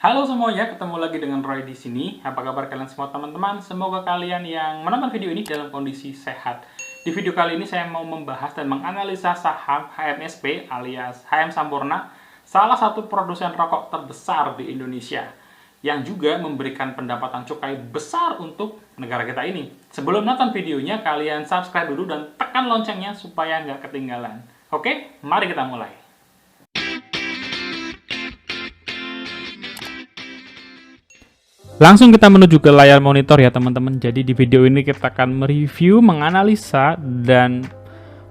Halo semuanya, ketemu lagi dengan Roy di sini. Apa kabar kalian semua teman-teman? Semoga kalian yang menonton video ini dalam kondisi sehat. Di video kali ini saya mau membahas dan menganalisa saham HMSP alias HM Sampurna, salah satu produsen rokok terbesar di Indonesia, yang juga memberikan pendapatan cukai besar untuk negara kita ini. Sebelum nonton videonya, kalian subscribe dulu dan tekan loncengnya supaya nggak ketinggalan. Oke, mari kita mulai. Langsung kita menuju ke layar monitor ya teman-teman. Jadi di video ini kita akan mereview, menganalisa, dan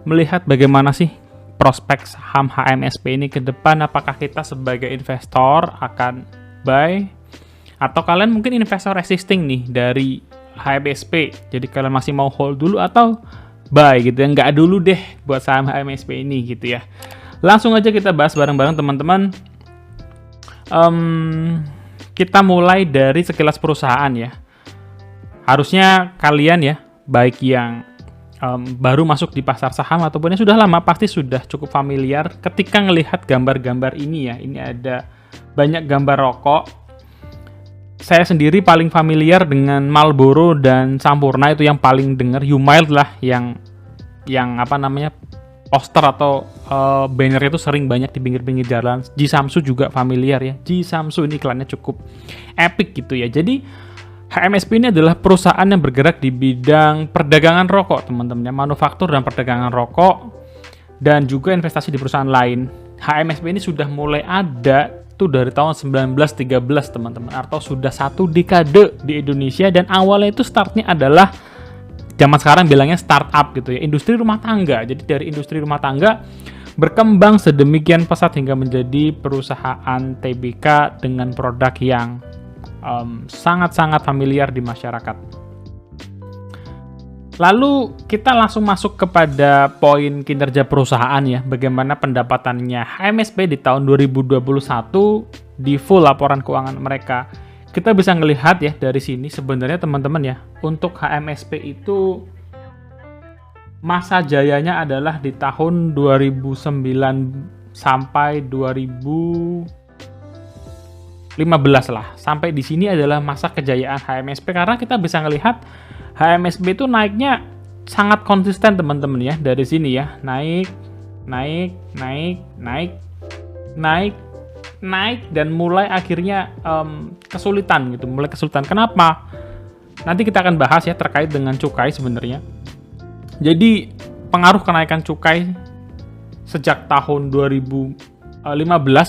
melihat bagaimana sih prospek saham HMSP ini ke depan. Apakah kita sebagai investor akan buy, atau kalian mungkin investor existing nih dari HMSP. Jadi kalian masih mau hold dulu atau buy gitu ya. Nggak dulu deh buat saham HMSP ini gitu ya. Langsung aja kita bahas bareng-bareng teman-teman. Kita mulai dari sekilas perusahaan ya. Harusnya kalian ya, baik yang baru masuk di pasar saham ataupun yang sudah lama, pasti sudah cukup familiar ketika melihat gambar-gambar ini ya. Ini ada banyak gambar rokok. Saya sendiri paling familiar dengan Marlboro dan Sampurna, itu yang paling dengar. U-Mild lah yang apa namanya, poster atau banner itu sering banyak di pinggir-pinggir jalan. Jisamsu juga familiar ya. Jisamsu ini iklannya cukup epic gitu ya. Jadi HMSP ini adalah perusahaan yang bergerak di bidang perdagangan rokok, teman-teman, manufaktur dan perdagangan rokok, dan juga investasi di perusahaan lain. HMSP ini sudah mulai ada tuh dari tahun 1913, teman-teman, atau sudah 1 dekade di Indonesia, dan awalnya itu startnya adalah zaman sekarang bilangnya startup gitu ya, industri rumah tangga. Jadi dari industri rumah tangga berkembang sedemikian pesat hingga menjadi perusahaan TBK dengan produk yang sangat-sangat familiar di masyarakat. Lalu kita langsung masuk kepada poin kinerja perusahaan ya, bagaimana pendapatannya HMSP di tahun 2021 di full laporan keuangan mereka. Kita bisa ngelihat ya dari sini sebenarnya teman-teman ya, untuk HMSP itu masa jayanya adalah di tahun 2009 sampai 2015 lah. Sampai di sini adalah masa kejayaan HMSP, karena kita bisa ngelihat HMSP itu naiknya sangat konsisten teman-teman ya. Dari sini ya, naik, dan mulai akhirnya kesulitan gitu, mulai kesulitan. Kenapa? Nanti kita akan bahas ya terkait dengan cukai sebenarnya. Jadi pengaruh kenaikan cukai sejak tahun 2015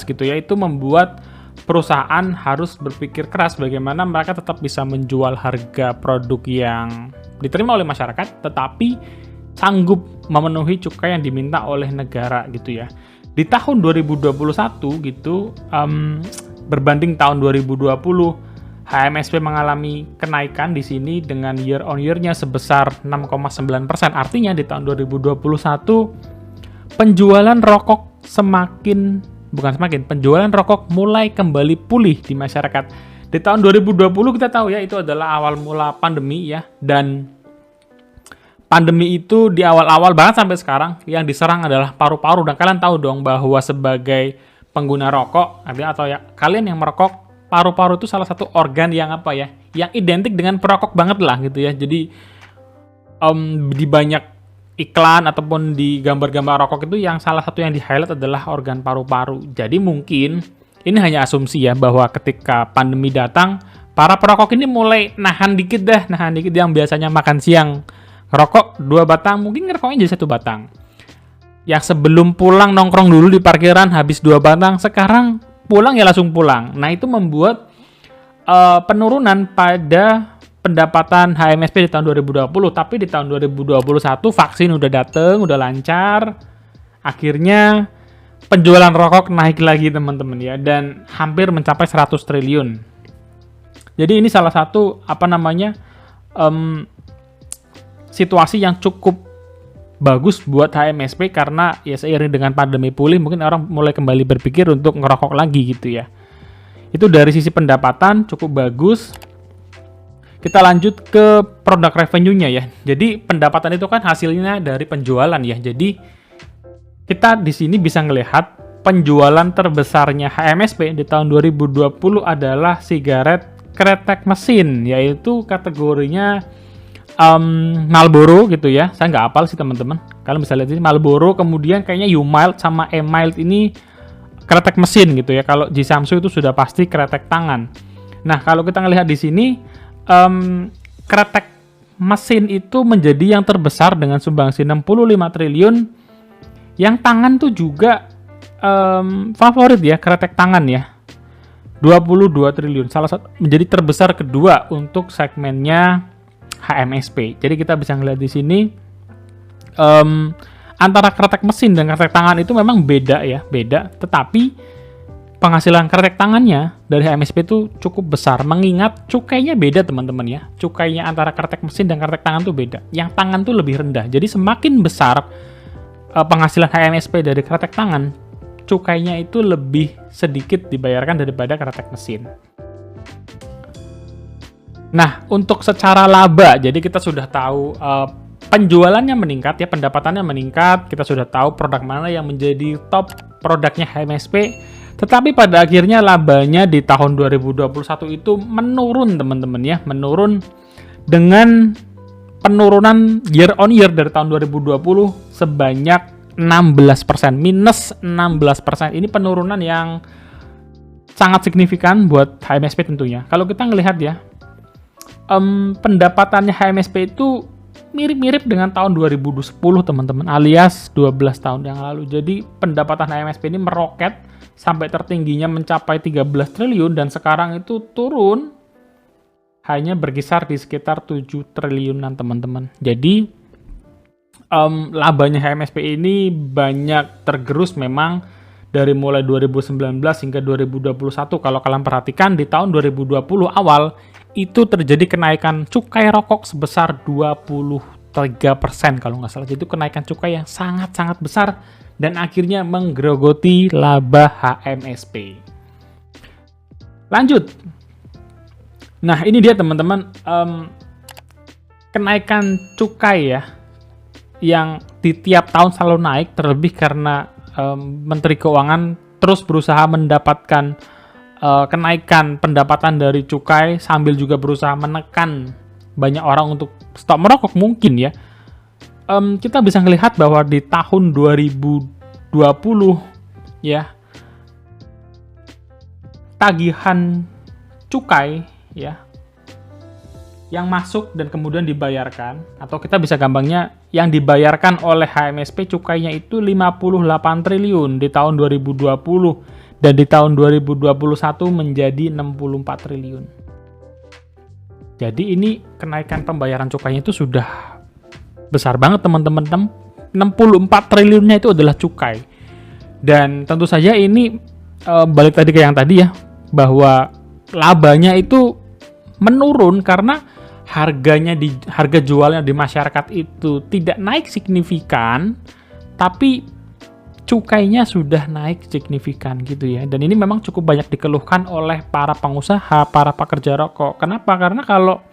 gitu ya, itu membuat perusahaan harus berpikir keras bagaimana mereka tetap bisa menjual harga produk yang diterima oleh masyarakat, tetapi sanggup memenuhi cukai yang diminta oleh negara gitu ya. Di tahun 2021 gitu, berbanding tahun 2020, HMSP mengalami kenaikan di sini dengan year on year-nya sebesar 6,9%. Artinya di tahun 2021 penjualan rokok penjualan rokok mulai kembali pulih di masyarakat. Di tahun 2020 kita tahu ya, itu adalah awal mula pandemi ya, dan pandemi itu di awal-awal banget sampai sekarang yang diserang adalah paru-paru. Dan kalian tahu dong bahwa sebagai pengguna rokok atau ya kalian yang merokok, paru-paru itu salah satu organ yang apa ya, yang identik dengan perokok banget lah gitu ya. Jadi di banyak iklan ataupun di gambar-gambar rokok itu yang salah satu yang di-highlight adalah organ paru-paru. Jadi mungkin ini hanya asumsi ya, bahwa ketika pandemi datang, para perokok ini mulai nahan dikit, yang biasanya makan siang ngerokok 2 batang, mungkin ngerokoknya jadi 1 batang. Yang sebelum pulang nongkrong dulu di parkiran, habis 2 batang, sekarang pulang ya langsung pulang. Nah itu membuat penurunan pada pendapatan HMSP di tahun 2020. Tapi di tahun 2021 vaksin udah dateng, udah lancar, akhirnya penjualan rokok naik lagi teman-teman ya, dan hampir mencapai 100 triliun. Jadi ini salah satu situasi yang cukup bagus buat HMSP, karena ya seiring dengan pandemi pulih mungkin orang mulai kembali berpikir untuk ngerokok lagi gitu ya. Itu dari sisi pendapatan cukup bagus. Kita lanjut ke produk revenue-nya ya. Jadi pendapatan itu kan hasilnya dari penjualan ya. Jadi kita di sini bisa ngelihat penjualan terbesarnya HMSP di tahun 2020 adalah sigaret kretek mesin, yaitu kategorinya Marlboro gitu ya. Saya nggak hafal sih teman-teman. Kalian bisa lihat ini Marlboro, kemudian kayaknya U-Mild sama E-Mild ini kretek mesin gitu ya. Kalau di Samsung itu sudah pasti kretek tangan. Nah, kalau kita ngelihat di sini kretek mesin itu menjadi yang terbesar dengan sumbangsi 65 triliun. Yang tangan tuh juga favorit ya, kretek tangan ya. 22 triliun. Salah satu menjadi terbesar kedua untuk segmennya HMSP. Jadi kita bisa ngeliat di sini antara kretek mesin dan kretek tangan itu memang beda ya, beda. Tetapi penghasilan kretek tangannya dari HMSP itu cukup besar. Mengingat cukainya beda teman-teman ya. Cukainya antara kretek mesin dan kretek tangan tuh beda. Yang tangan tuh lebih rendah. Jadi semakin besar penghasilan HMSP dari kretek tangan, cukainya itu lebih sedikit dibayarkan daripada kretek mesin. Nah, untuk secara laba, jadi kita sudah tahu penjualannya meningkat ya, pendapatannya meningkat, kita sudah tahu produk mana yang menjadi top produknya HMSP, tetapi pada akhirnya labanya di tahun 2021 itu menurun teman-teman ya, menurun dengan penurunan year on year dari tahun 2020 sebanyak 16%, minus 16%. Ini penurunan yang sangat signifikan buat HMSP tentunya. Kalau kita ngelihat ya, pendapatannya HMSP itu mirip-mirip dengan tahun 2010 teman-teman, alias 12 tahun yang lalu. Jadi pendapatan HMSP ini meroket sampai tertingginya mencapai 13 triliun dan sekarang itu turun hanya berkisar di sekitar 7 triliunan teman-teman. Jadi labanya HMSP ini banyak tergerus memang dari mulai 2019 hingga 2021. Kalau kalian perhatikan di tahun 2020 awal itu terjadi kenaikan cukai rokok sebesar 23% kalau nggak salah. Jadi itu kenaikan cukai yang sangat-sangat besar dan akhirnya menggerogoti laba HMSP. Lanjut. Nah, ini dia teman-teman, kenaikan cukai ya, yang di tiap tahun selalu naik, terlebih karena Menteri Keuangan terus berusaha mendapatkan kenaikan pendapatan dari cukai sambil juga berusaha menekan banyak orang untuk stop merokok mungkin ya. Kita bisa melihat bahwa di tahun 2020 ya, tagihan cukai ya yang masuk dan kemudian dibayarkan, atau kita bisa gampangnya yang dibayarkan oleh HMSP cukainya itu 58 triliun di tahun 2020 dan di tahun 2021 menjadi 64 triliun. Jadi ini kenaikan pembayaran cukainya itu sudah besar banget teman-teman. 64 triliunnya itu adalah cukai. Dan tentu saja ini balik tadi ke yang tadi ya, bahwa labanya itu menurun karena harga jualnya di masyarakat itu tidak naik signifikan, tapi cukainya sudah naik signifikan gitu ya. Dan ini memang cukup banyak dikeluhkan oleh para pengusaha, para pekerja rokok. Kenapa? Karena kalau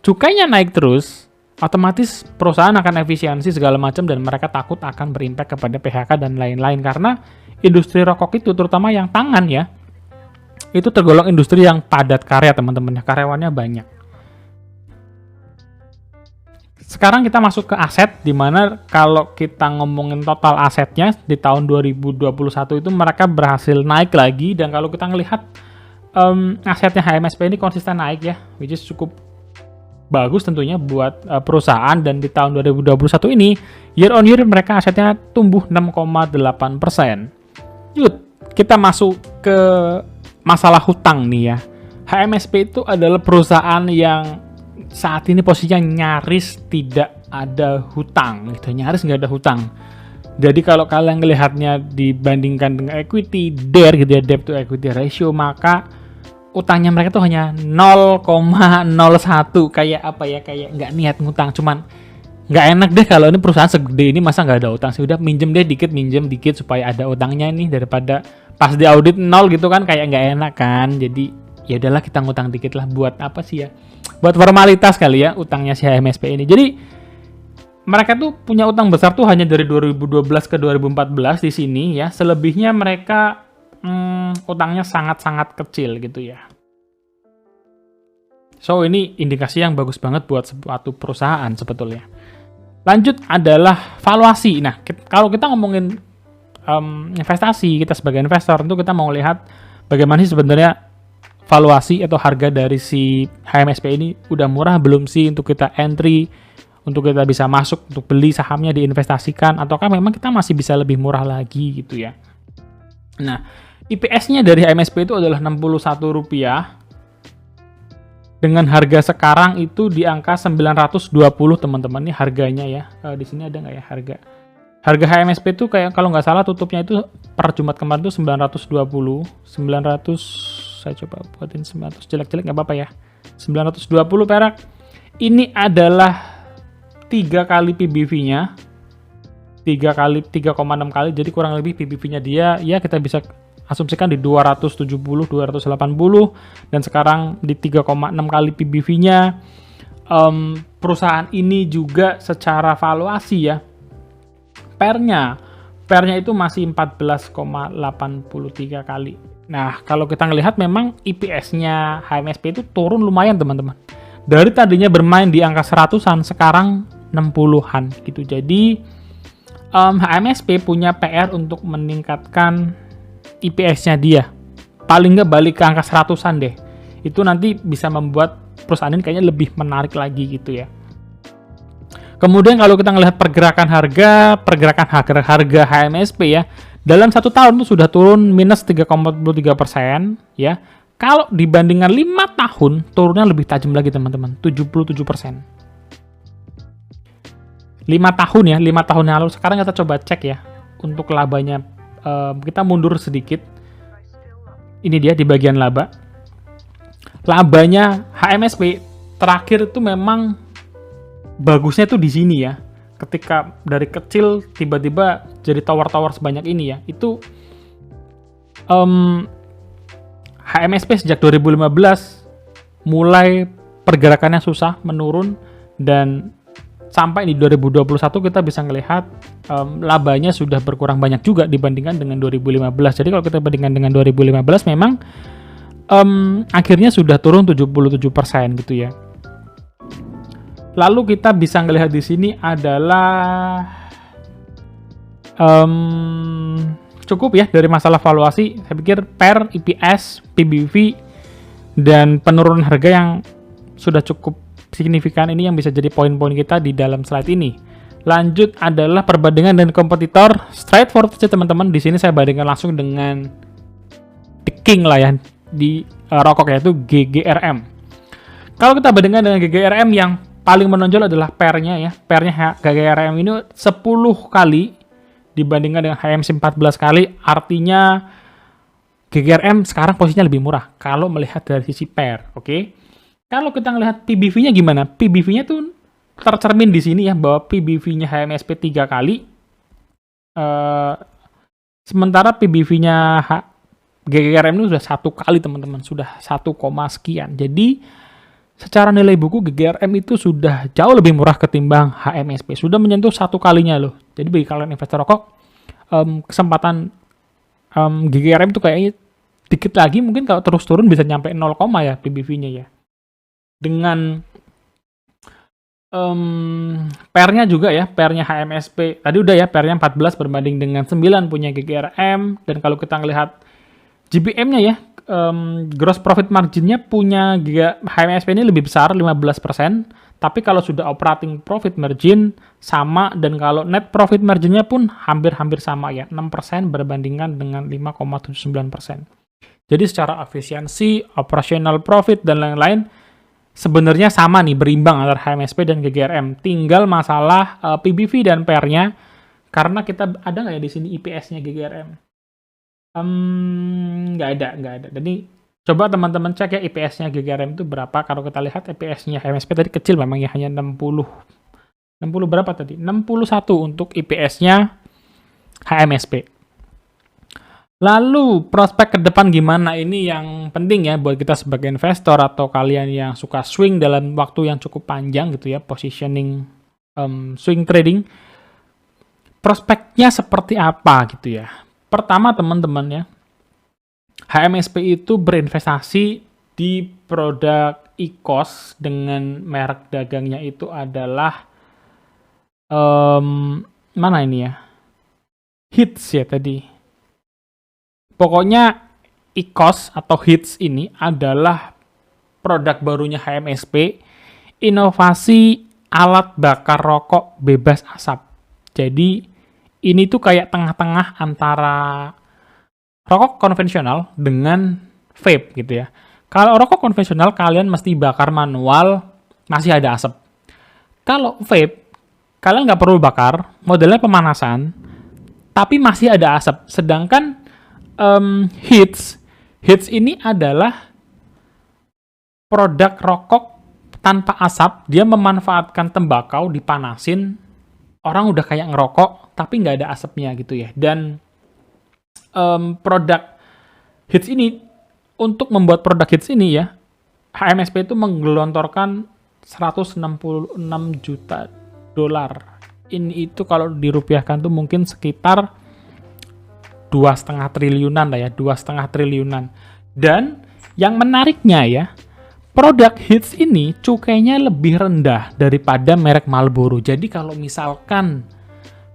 cukainya naik terus, otomatis perusahaan akan efisiensi segala macam dan mereka takut akan berimpact kepada PHK dan lain-lain. Karena industri rokok itu, terutama yang tangan ya, itu tergolong industri yang padat karya teman-teman, karyawannya banyak. Sekarang kita masuk ke aset, di mana kalau kita ngomongin total asetnya di tahun 2021 itu mereka berhasil naik lagi, dan kalau kita ngelihat asetnya HMSP ini konsisten naik ya, which is cukup bagus tentunya buat perusahaan. Dan di tahun 2021 ini year on year mereka asetnya tumbuh 6,8%. Yuk, kita masuk ke masalah hutang nih ya. HMSP itu adalah perusahaan yang saat ini posisinya nyaris tidak ada hutang gitu, nyaris nggak ada hutang. Jadi kalau kalian melihatnya dibandingkan dengan equity, DER gitu ya, debt to equity ratio, maka utangnya mereka tuh hanya 0,01. Kayak apa ya, kayak nggak niat ngutang, cuman nggak enak deh kalau ini perusahaan segede ini masa nggak ada utang sih. Udah minjem dikit supaya ada utangnya nih, daripada pas di audit 0 gitu kan, kayak nggak enak kan. Jadi ya udahlah kita ngutang dikit lah, buat apa sih ya, buat formalitas kali ya utangnya si HMSP ini. Jadi mereka tuh punya utang besar tuh hanya dari 2012 ke 2014 di sini ya. Selebihnya mereka utangnya sangat-sangat kecil gitu ya. So, ini indikasi yang bagus banget buat suatu perusahaan sebetulnya. Lanjut adalah valuasi. Nah, kalau kita ngomongin investasi, kita sebagai investor, tentu kita mau lihat bagaimana sih sebenarnya valuasi atau harga dari si HMSP ini udah murah belum sih untuk kita entry, untuk kita bisa masuk, untuk beli sahamnya diinvestasikan, ataukah memang kita masih bisa lebih murah lagi gitu ya. Nah, IPS-nya dari HMSP itu adalah Rp61. Dengan harga sekarang itu di angka 920 teman-teman, ini harganya ya. Di sini ada nggak ya harga HMSP itu kayak kalau nggak salah tutupnya itu per Jumat kemarin itu 920. 900, saya coba buatin 900, jelek-jelek nggak apa-apa ya. 920 perak. Ini adalah 3 kali PBV-nya. 3,6 kali, jadi kurang lebih PBV-nya dia ya kita bisa asumsikan di 270, 280, dan sekarang di 3,6 kali PBV-nya. Perusahaan ini juga secara valuasi ya, pernya itu masih 14,83 kali. Nah, kalau kita ngelihat memang IPS-nya HMSP itu turun lumayan teman-teman. Dari tadinya bermain di angka 100-an, sekarang 60-an gitu. Jadi, HMSP punya PR untuk meningkatkan IPS-nya dia. Paling nggak balik ke angka 100-an deh. Itu nanti bisa membuat perusahaan ini kayaknya lebih menarik lagi gitu ya. Kemudian kalau kita ngelihat pergerakan harga HMSP ya, dalam 1 tahun itu sudah turun minus 3,43% ya. Kalau dibandingkan 5 tahun, turunnya lebih tajam lagi teman-teman, 77%. 5 tahun ya, 5 tahun yang lalu. Sekarang kita coba cek ya, untuk labanya. Kita mundur sedikit. Ini dia di bagian laba. Labanya HMSP terakhir itu memang bagusnya tuh di sini ya. Ketika dari kecil tiba-tiba jadi tower-tower sebanyak ini ya. Itu HMSP sejak 2015 mulai pergerakannya susah, menurun, dan sampai di 2021 kita bisa melihat labanya sudah berkurang banyak juga dibandingkan dengan 2015. Jadi kalau kita bandingkan dengan 2015 memang akhirnya sudah turun 77% gitu ya. Lalu kita bisa melihat di sini adalah cukup ya dari masalah valuasi. Saya pikir PER, IPS, PBV, dan penurunan harga yang sudah cukup signifikan ini yang bisa jadi poin-poin kita di dalam slide ini. Lanjut adalah perbandingan dan kompetitor. Straightforward saja teman-teman. Di sini saya bandingkan langsung dengan the king lah ya di rokok, yaitu GGRM. Kalau kita bandingkan dengan GGRM, yang paling menonjol adalah PER-nya ya. PER-nya GGRM ini 10 kali dibandingkan dengan HMSP 14 kali. Artinya GGRM sekarang posisinya lebih murah kalau melihat dari sisi PER, oke? Kalau kita ngelihat PBV-nya gimana? PBV-nya tuh tercermin di sini ya, bahwa PBV-nya HMSP 3 kali. Sementara PBV-nya GGRM itu sudah 1 kali teman-teman, sudah 1, sekian. Jadi secara nilai buku GGRM itu sudah jauh lebih murah ketimbang HMSP. Sudah menyentuh 1 kalinya loh. Jadi bagi kalian investor rokok, kesempatan GGRM itu kayaknya dikit lagi, mungkin kalau terus turun bisa nyampe 0, ya PBV-nya ya. Dengan PER-nya juga ya, PER-nya HMSP tadi udah ya, PER-nya 14 berbanding dengan 9 punya GGRM. Dan kalau kita ngelihat GPM-nya ya, gross profit margin-nya punya HMSP ini lebih besar, 15%. Tapi kalau sudah operating profit margin sama, dan kalau net profit margin-nya pun hampir-hampir sama ya, 6% berbandingkan dengan 5,79%. Jadi secara efisiensi, operational profit, dan lain-lain sebenarnya sama nih, berimbang antara HMSP dan GGRM. Tinggal masalah PBV dan PER-nya, karena kita ada nggak ya di sini IPS-nya GGRM? Nggak ada. Jadi coba teman-teman cek ya IPS-nya GGRM itu berapa. Kalau kita lihat IPS-nya HMSP tadi kecil memang ya, hanya 60 berapa tadi? 61 untuk IPS-nya HMSP. Lalu prospek ke depan gimana? Ini yang penting ya buat kita sebagai investor atau kalian yang suka swing dalam waktu yang cukup panjang gitu ya, positioning swing trading, prospeknya seperti apa gitu ya. Pertama teman-teman ya, HMSP itu berinvestasi di produk e-commerce dengan merek dagangnya itu adalah mana ini ya? Hits ya tadi. Pokoknya e-commerce atau Hits ini adalah produk barunya HMSP, inovasi alat bakar rokok bebas asap. Jadi ini tuh kayak tengah-tengah antara rokok konvensional dengan vape gitu ya. Kalau rokok konvensional kalian mesti bakar manual, masih ada asap. Kalau vape, kalian nggak perlu bakar, modelnya pemanasan, tapi masih ada asap. Sedangkan Hits ini adalah produk rokok tanpa asap. Dia memanfaatkan tembakau, dipanasin, orang udah kayak ngerokok, tapi nggak ada asapnya gitu ya. Dan produk Hits ini, untuk membuat produk Hits ini ya, HMSP itu menggelontorkan 166 juta dolar. Ini itu kalau dirupiahkan tuh mungkin sekitar 2,5 triliunan lah ya, 2,5 triliunan. Dan yang menariknya ya, produk Hits ini cukainya lebih rendah daripada merek Marlboro. Jadi kalau misalkan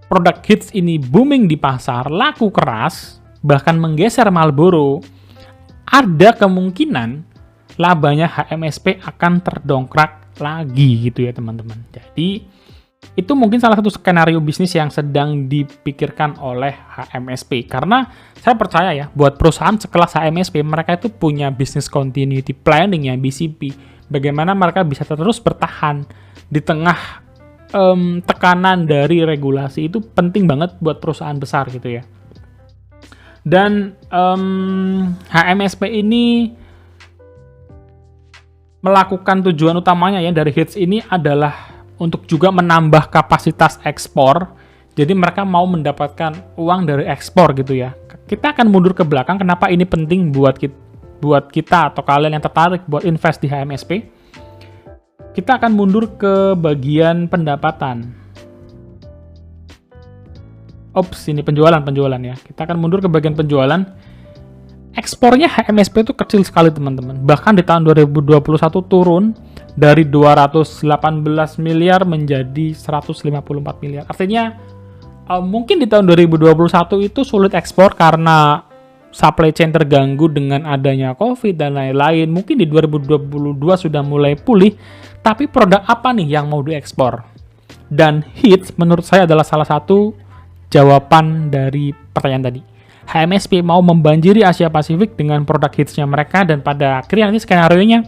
produk Hits ini booming di pasar, laku keras, bahkan menggeser Marlboro, ada kemungkinan labanya HMSP akan terdongkrak lagi gitu ya teman-teman. Jadi itu mungkin salah satu skenario bisnis yang sedang dipikirkan oleh HMSP. Karena saya percaya ya, buat perusahaan sekelas HMSP, mereka itu punya business continuity planning ya, BCP. Bagaimana mereka bisa terus bertahan di tengah tekanan dari regulasi, itu penting banget buat perusahaan besar gitu ya. Dan HMSP ini melakukan tujuan utamanya ya dari Hits ini adalah untuk juga menambah kapasitas ekspor. Jadi mereka mau mendapatkan uang dari ekspor gitu ya. Kita akan mundur ke belakang, kenapa ini penting buat kita atau kalian yang tertarik buat invest di HMSP. Kita akan mundur ke bagian pendapatan. Ini penjualan ya. Kita akan mundur ke bagian penjualan. Ekspornya HMSP itu kecil sekali teman-teman. Bahkan di tahun 2021 turun dari 218 miliar menjadi 154 miliar. Artinya mungkin di tahun 2021 itu sulit ekspor karena supply chain terganggu dengan adanya COVID dan lain-lain. Mungkin di 2022 sudah mulai pulih, tapi produk apa nih yang mau diekspor? Dan Hits menurut saya adalah salah satu jawaban dari pertanyaan tadi. HMSP mau membanjiri Asia Pasifik dengan produk hitsnya mereka, dan pada akhirnya nanti skenario-nya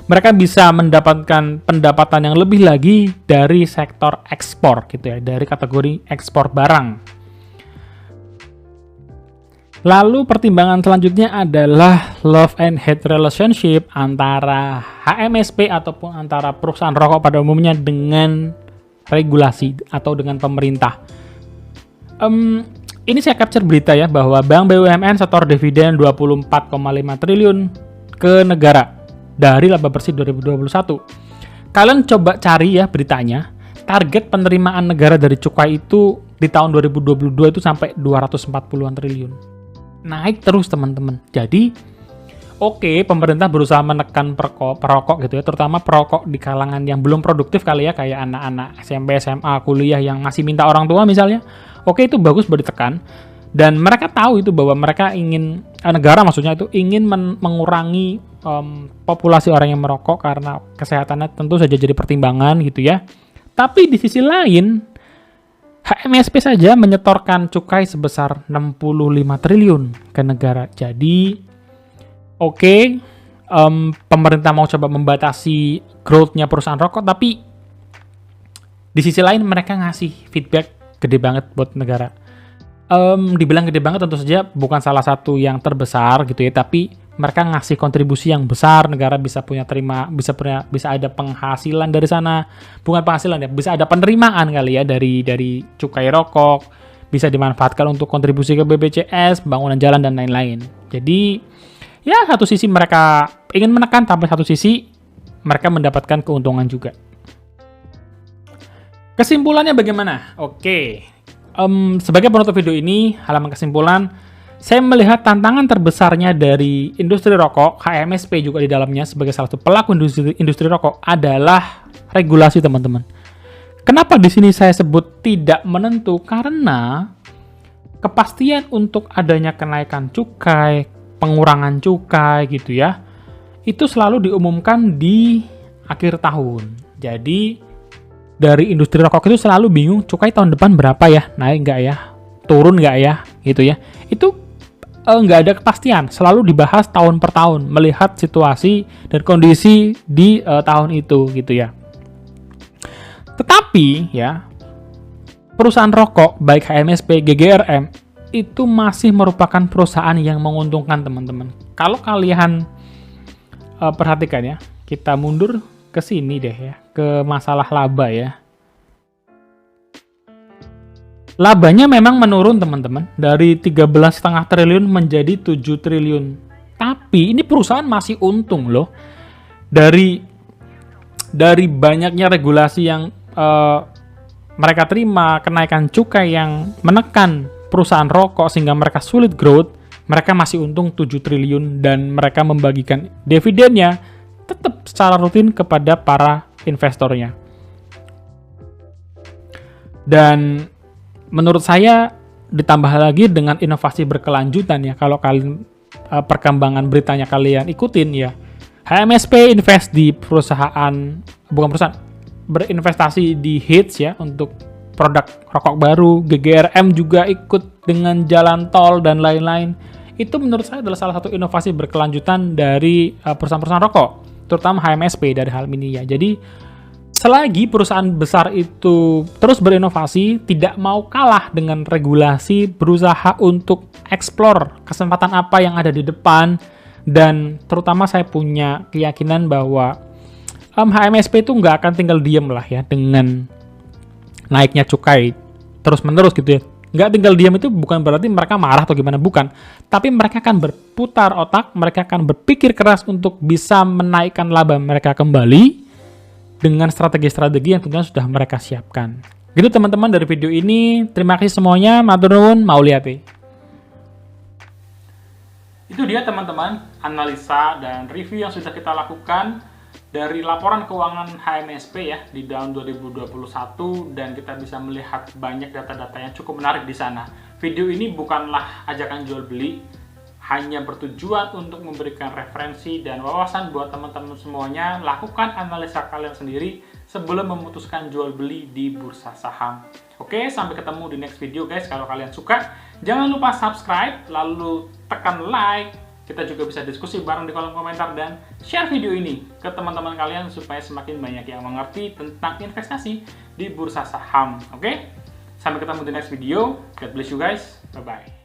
mereka bisa mendapatkan pendapatan yang lebih lagi dari sektor ekspor gitu ya, dari kategori ekspor barang. Lalu pertimbangan selanjutnya adalah love and hate relationship antara HMSP ataupun antara perusahaan rokok pada umumnya dengan regulasi atau dengan pemerintah. Ini saya capture berita ya, bahwa Bank BUMN setor dividen 24,5 triliun ke negara dari laba bersih 2021. Kalian coba cari ya beritanya, target penerimaan negara dari cukai itu di tahun 2022 itu sampai 240-an triliun. Naik terus teman-teman. Jadi, oke, pemerintah berusaha menekan perokok gitu ya, terutama perokok di kalangan yang belum produktif kali ya, kayak anak-anak SMP, SMA, kuliah yang masih minta orang tua misalnya. Oke, itu bagus buat ditekan. Dan mereka tahu itu bahwa mereka ingin, negara maksudnya itu ingin mengurangi populasi orang yang merokok karena kesehatannya tentu saja jadi pertimbangan gitu ya. Tapi di sisi lain, HMSP saja menyetorkan cukai sebesar 65 triliun ke negara. Jadi, pemerintah mau coba membatasi growth-nya perusahaan rokok, tapi di sisi lain mereka ngasih feedback gede banget buat negara. Dibilang gede banget tentu saja bukan salah satu yang terbesar gitu ya, tapi mereka ngasih kontribusi yang besar, negara bisa bisa ada penghasilan dari sana. Bukan penghasilan ya, bisa ada penerimaan kali ya dari cukai rokok, bisa dimanfaatkan untuk kontribusi ke BPJS, bangunan jalan dan lain-lain. Jadi ya satu sisi mereka ingin menekan, tapi satu sisi mereka mendapatkan keuntungan juga. Kesimpulannya bagaimana? Oke, sebagai penutup video ini, halaman kesimpulan, saya melihat tantangan terbesarnya dari industri rokok, HMSP juga di dalamnya sebagai salah satu pelaku industri rokok adalah regulasi, teman-teman. Kenapa di sini saya sebut tidak menentu? Karena kepastian untuk adanya kenaikan cukai, pengurangan cukai gitu ya, itu selalu diumumkan di akhir tahun. Jadi dari industri rokok itu selalu bingung cukai tahun depan berapa ya, naik nggak ya, turun nggak ya, gitu ya. Itu nggak ada kepastian, selalu dibahas tahun per tahun, melihat situasi dan kondisi di tahun itu, gitu ya. Tetapi ya, perusahaan rokok baik HMSP, GGRM itu masih merupakan perusahaan yang menguntungkan, teman-teman. Kalau kalian perhatikan ya, kita mundur ke sini deh ya, ke masalah laba ya. Labanya memang menurun, teman-teman, dari 13,5 triliun menjadi 7 triliun. Tapi ini perusahaan masih untung loh. Dari banyaknya regulasi yang mereka terima, kenaikan cukai yang menekan perusahaan rokok sehingga mereka sulit growth, mereka masih untung 7 triliun dan mereka membagikan dividennya tetap secara rutin kepada para investornya. Dan menurut saya ditambah lagi dengan inovasi berkelanjutan ya, kalau kalian perkembangan beritanya kalian ikutin ya, HMSP invest di berinvestasi di Hits ya untuk produk rokok baru, GGRM juga ikut dengan jalan tol dan lain-lain. Itu menurut saya adalah salah satu inovasi berkelanjutan dari perusahaan-perusahaan rokok, terutama HMSP dari hal ini ya. Jadi selagi perusahaan besar itu terus berinovasi, tidak mau kalah dengan regulasi, berusaha untuk explore kesempatan apa yang ada di depan, dan terutama saya punya keyakinan bahwa HMSP itu nggak akan tinggal diem lah ya dengan naiknya cukai terus-menerus gitu ya. Nggak tinggal diam itu bukan berarti mereka marah atau gimana, bukan. Tapi mereka akan berputar otak, mereka akan berpikir keras untuk bisa menaikkan laba mereka kembali dengan strategi-strategi yang tentunya sudah mereka siapkan. Gitu teman-teman dari video ini. Terima kasih semuanya. Matur nuwun, mau lihat. Itu dia teman-teman, analisa dan review yang sudah kita lakukan dari laporan keuangan HMSP ya di tahun 2021, dan kita bisa melihat banyak data-data yang cukup menarik di sana. Video ini bukanlah ajakan jual beli, hanya bertujuan untuk memberikan referensi dan wawasan buat teman-teman semuanya. Lakukan analisa kalian sendiri sebelum memutuskan jual beli di bursa saham. Oke, sampai ketemu di next video guys. Kalau kalian suka, jangan lupa subscribe, lalu tekan like. Kita juga bisa diskusi bareng di kolom komentar dan share video ini ke teman-teman kalian supaya semakin banyak yang mengerti tentang investasi di bursa saham. Oke? Sampai ketemu di next video. God bless you guys. Bye-bye.